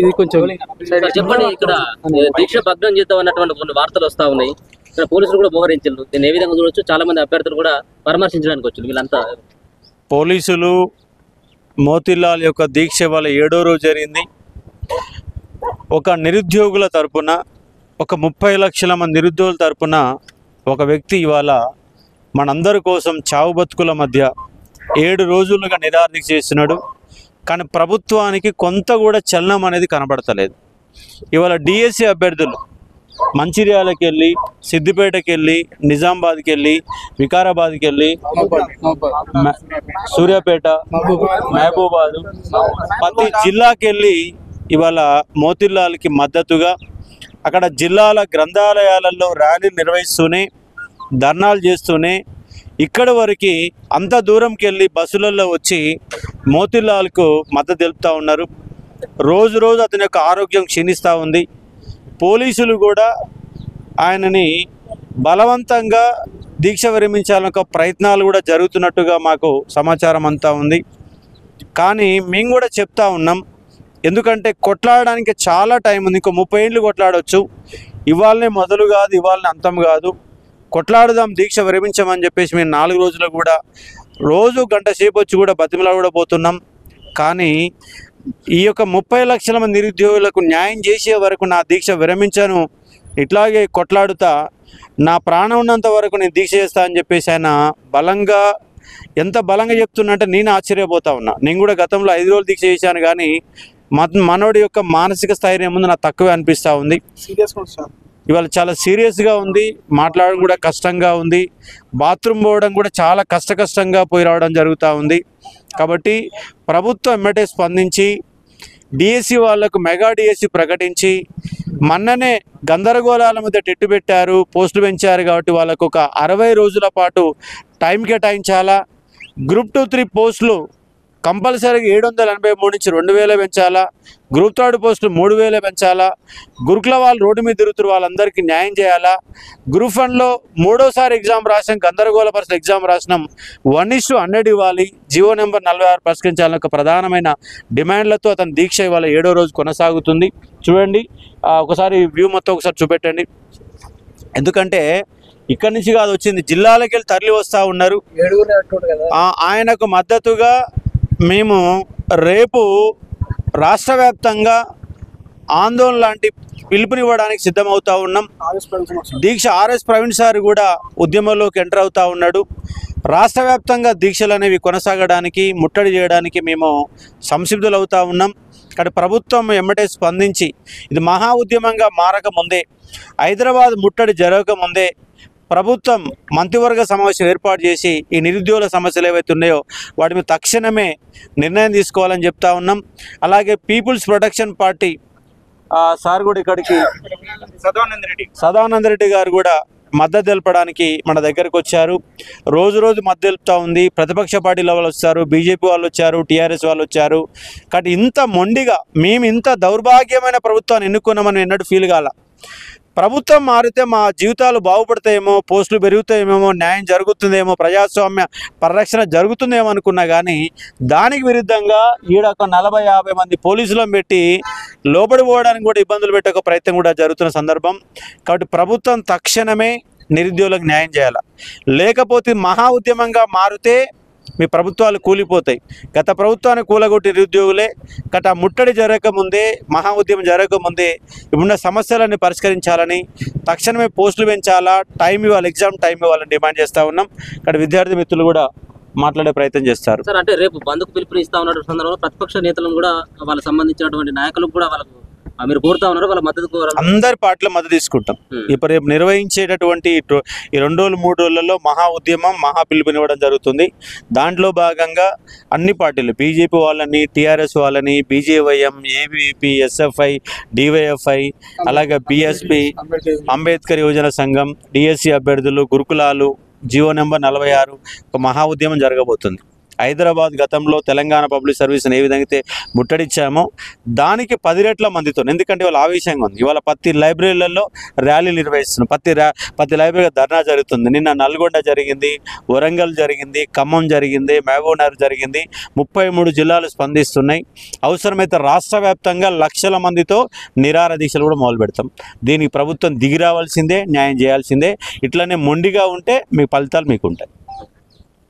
ఇది కొంచెం చెప్పండి. ఇక్కడ దీక్ష భగ్నం చేద్దాం అన్నటువంటి కొన్ని వార్తలు వస్తా ఉన్నాయి. ఇక్కడ పోలీసులు కూడా మోహరించారు. దీన్ని ఏ విధంగా చూడొచ్చు? చాలా మంది అభ్యర్థులు కూడా పరామర్శించడానికి వచ్చారు. వీళ్ళంతా పోలీసులు మోతీలాల్ యొక్క దీక్ష వాళ్ళ 7వ రోజు జరిగింది. ఒక నిరుద్యోగుల తరపున, ఒక 30 లక్షల మంది నిరుద్యోగుల తరపున ఒక వ్యక్తి ఇవాళ మనందరి కోసం చావు బతుకుల మధ్య 7 రోజులుగా నిరాదీక్ష చేస్తున్నాడు. కానీ ప్రభుత్వానికి కొంత కూడా చలనం అనేది కనబడతలేదు. ఇవాళ డిఎస్సి అభ్యర్థులు మంచిర్యాలకి వెళ్ళి, సిద్దిపేటకి వెళ్ళి, నిజామాబాద్కి వెళ్ళి, వికారాబాద్కి వెళ్ళి, సూర్యాపేట, మహబూబాద్, ప్రతి జిల్లాకి వెళ్ళి ఇవాళ మోతీలాల్కి మద్దతుగా అక్కడ జిల్లాల గ్రంథాలయాలలో ర్యాలీలు నిర్వహిస్తూనే, ధర్నాలు చేస్తూనే ఇక్కడి వరకు అంత దూరంకి వెళ్ళి బస్సులలో వచ్చి మోతీలాల్కు మద్దతు తెలుపుతూ ఉన్నారు. రోజు రోజు అతని యొక్క ఆరోగ్యం క్షీణిస్తూ ఉంది. పోలీసులు కూడా ఆయనని బలవంతంగా దీక్ష విరమించాలన్న ప్రయత్నాలు కూడా జరుగుతున్నట్టుగా మాకు సమాచారం అంతా ఉంది. కానీ మేము కూడా చెప్తా ఉన్నాం, ఎందుకంటే కొట్లాడడానికి చాలా టైం ఉంది. ఇంకో 30 ఏళ్ళు కొట్లాడవచ్చు. ఇవాళనే మొదలు కాదు, ఇవాళనే అంతం కాదు. కొట్లాడుదాం, దీక్ష విరమించమని చెప్పేసి మేము 4 రోజులు కూడా రోజు గంట సేపు వచ్చి కూడా బతిమలా కూడా పోతున్నాం. కానీ ఈ యొక్క 30 లక్షల మంది నిరుద్యోగులకు న్యాయం చేసే వరకు నా దీక్ష విరమించను, ఇట్లాగే కొట్లాడుతా, నా ప్రాణం ఉన్నంత వరకు నేను దీక్ష చేస్తా అని చెప్పేసి ఆయన బలంగా, ఎంత బలంగా చెప్తున్నంటే నేను ఆశ్చర్యపోతా ఉన్నా. నేను కూడా గతంలో 5 రోజులు దీక్ష చేశాను, కానీ మనోడి యొక్క మానసిక స్థైర్యం ముందు నాకు తక్కువే అనిపిస్తూ ఉంది. ఇవాళ చాలా సీరియస్గా ఉంది. మాట్లాడడం కూడా కష్టంగా ఉంది. బాత్రూమ్ పోవడం కూడా చాలా కష్టంగా పోయి రావడం జరుగుతూ ఉంది. కాబట్టి ప్రభుత్వం ఎమ్మటే స్పందించి డిఎస్సి వాళ్లకు మెగా డిఎస్సి ప్రకటించి, మొన్ననే గందరగోళాల మధ్య టెట్టు పెట్టారు, పోస్టులు పెంచారు. కాబట్టి వాళ్ళకు ఒక 60 రోజుల పాటు టైం కేటాయించాలా. గ్రూప్ 2, 3 పోస్టులు కంపల్సరీగా 783 నుంచి 2000 పెంచాలా. గ్రూప్ 3 పోస్టులు 3000 పెంచాలా. గురుకుల వాళ్ళు రోడ్డు మీద తిరుగుతున్న వాళ్ళందరికీ న్యాయం చేయాలా. గ్రూప్ 1లో 3వసారి ఎగ్జామ్ రాసాం, గందరగోళ పరిస్థితి ఎగ్జామ్ రాసినాం, 1:100 ఇవ్వాలి. జీవో నెంబర్ 46 పరిష్కరించాలని ఒక ప్రధానమైన డిమాండ్లతో అతని దీక్ష ఇవాళ 7వ రోజు కొనసాగుతుంది. చూడండి, ఒకసారి వ్యూ మొత్తం ఒకసారి చూపెట్టండి. ఎందుకంటే ఇక్కడి నుంచి కాదు వచ్చింది, జిల్లాలకు వెళ్ళి తరలి వస్తూ ఉన్నారు. ఆయనకు మద్దతుగా మేము రేపు రాష్ట్ర వ్యాప్తంగా ఆందోళన లాంటి పిలుపునివ్వడానికి సిద్ధమవుతా ఉన్నాం. దీక్ష ఆర్ఎస్ ప్రవీణ్ సార్ కూడా ఉద్యమంలోకి ఎంటర్ అవుతూ ఉన్నాడు. రాష్ట్ర వ్యాప్తంగా దీక్షలు అనేవి కొనసాగడానికి, ముట్టడి చేయడానికి మేము సంసిద్ధులు అవుతూ ఉన్నాం. కానీ ప్రభుత్వం ఎమ్మటే స్పందించి, ఇది మహా ఉద్యమంగా మారకముందే, హైదరాబాద్ ముట్టడి జరగకముందే ప్రభుత్వం మంత్రివర్గ సమావేశం ఏర్పాటు చేసి ఈ నిరుద్యోగుల సమస్యలు ఏవైతే ఉన్నాయో వాటి మీద తక్షణమే నిర్ణయం తీసుకోవాలని చెప్తా ఉన్నాం. అలాగే పీపుల్స్ ప్రొటెక్షన్ పార్టీ సార్ కూడా ఇక్కడికి సదానంద రెడ్డి గారు కూడా మద్దతు తెలపడానికి మన దగ్గరకు వచ్చారు. రోజు రోజు మద్దతు తెలుపుతూ ఉంది. ప్రతిపక్ష పార్టీల వాళ్ళు వచ్చారు, బీజేపీ వాళ్ళు వచ్చారు, టీఆర్ఎస్ వాళ్ళు వచ్చారు. కాబట్టి ఇంత మొండిగా మేము ఇంత దౌర్భాగ్యమైన ప్రభుత్వాన్ని ఎన్నుకున్నామని ఎన్నడూ ఫీల్ కాల. ప్రభుత్వం మారితే మా జీవితాలు బాగుపడతాయేమో, పోస్టులు పెరుగుతాయేమో, న్యాయం జరుగుతుందేమో, ప్రజాస్వామ్య పరిరక్షణ జరుగుతుందేమో అనుకున్నా. కానీ దానికి విరుద్ధంగా ఈడ ఒక 40-50 మంది పోలీసులను పెట్టి లోపడి పోవడానికి కూడా ఇబ్బందులు పెట్టే ఒక ప్రయత్నం కూడా జరుగుతున్న సందర్భం. కాబట్టి ప్రభుత్వం తక్షణమే నిరుద్యోగులకు న్యాయం చేయాలి. లేకపోతే మహా ఉద్యమంగా మారితే మీ ప్రభుత్వాలు కూలిపోతాయి. గత ప్రభుత్వాన్ని కూలగొట్టి నిరుద్యోగులే. గత ముట్టడి జరగకముందే, మహా ఉద్యమం జరగకముందే ఇప్పుడున్న సమస్యలన్నీ పరిష్కరించాలని, తక్షణమే పోస్టులు పెంచాలా, టైం ఇవ్వాలి, ఎగ్జామ్ టైం ఇవ్వాలని డిమాండ్ చేస్తూ ఉన్నాం. ఇక్కడ విద్యార్థి మిత్రులు కూడా మాట్లాడే ప్రయత్నం చేస్తారు. సార్, అంటే రేపు బంద్కు పిలుపునిస్తా ఉన్న సందర్భంలో ప్రతిపక్ష నేతలను కూడా, వాళ్ళకి సంబంధించినటువంటి నాయకులకు కూడా వాళ్ళకు మీరు కోరుతా ఉన్నారు, వాళ్ళ మద్దతు అందరి పార్టీల మద్దతు తీసుకుంటాం. ఇప్పుడు రేపు నిర్వహించేటటువంటి ఈ 2 రోజులు 3 రోజులలో మహా ఉద్యమం, మహా పిలుపునివ్వడం జరుగుతుంది. దాంట్లో భాగంగా అన్ని పార్టీలు, బీజేపీ వాళ్ళని, టీఆర్ఎస్ వాళ్ళని, బీజేవైఎం, ఏబీవీపీ, ఎస్ఎఫ్ఐ, డివైఎఫ్ఐ, అలాగే బీఎస్పీ, అంబేద్కర్ యువజన సంఘం, డిఎస్సి అభ్యర్థులు, గురుకులాలు, జీవో నెంబర్ 46 ఒక మహా ఉద్యమం జరగబోతుంది. హైదరాబాద్ గతంలో తెలంగాణ పబ్లిక్ సర్వీస్ని ఏ విధంగా అయితే ముట్టడించామో దానికి 10 రెట్ల మందితో, ఎందుకంటే ఇవాళ ఆవేశంగా ఉంది. ఇవాళ ప్రతి లైబ్రరీలలో ర్యాలీలు నిర్వహిస్తున్నాం, ప్రతి లైబ్రరీలో ధర్నా జరుగుతుంది. నిన్న నల్గొండ జరిగింది, వరంగల్ జరిగింది, ఖమ్మం జరిగింది, మహబూబ్నగర్ జరిగింది. 33 జిల్లాలు స్పందిస్తున్నాయి. అవసరమైతే రాష్ట్ర వ్యాప్తంగా లక్షల మందితో నిరాహార దీక్షలు కూడా మొదలు పెడతాం. దీనికి ప్రభుత్వం దిగి రావాల్సిందే, న్యాయం చేయాల్సిందే. ఇట్లనే మొండిగా ఉంటే మీ ఫలితాలు మీకు ఉంటాయి.